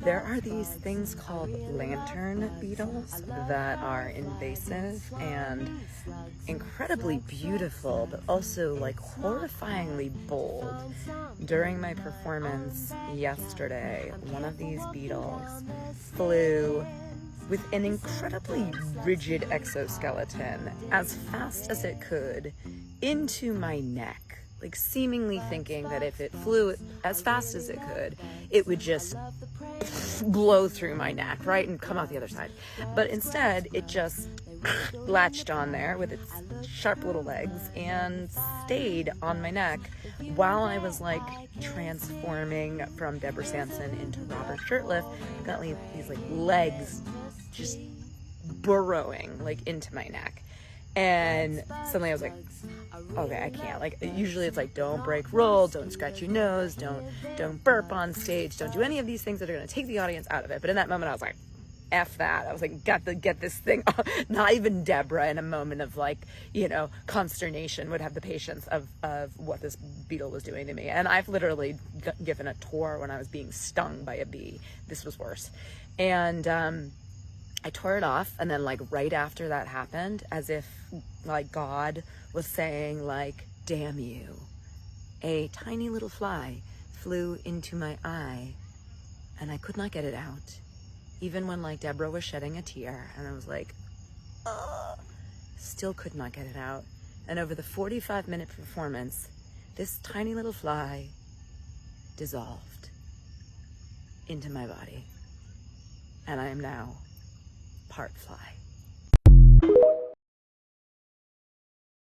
There are these things called lantern beetles that are invasive and incredibly beautiful, but also like horrifyingly bold. During my performance yesterday, one of these beetles flew with an incredibly rigid exoskeleton as fast as it could into my neck, like seemingly thinking that if it flew as fast as it could, it would just blow through my neck, right, and come out the other side. But instead, it just latched on there with its sharp little legs and stayed on my neck while I was like transforming from Deborah Sampson into Robert Shirtliff. Got like these like legs just burrowing like into my neck. And suddenly I was like, okay, I can't. Like, usually it's like, don't break rules, don't scratch your nose, don't burp on stage, don't do any of these things that are going to take the audience out of it. But in that moment, I was like, F that. I was like, got to get this thing off. Not even Deborah, in a moment of like, consternation, would have the patience of what this beetle was doing to me. And I've literally given a tour when I was being stung by a bee. This was worse. And I tore it off, and then like right after that happened, as if like God was saying like, damn you, a tiny little fly flew into my eye and I could not get it out. Even when like Deborah was shedding a tear and I was like, still could not get it out. And over the 45-minute performance, this tiny little fly dissolved into my body. And I am now part fly.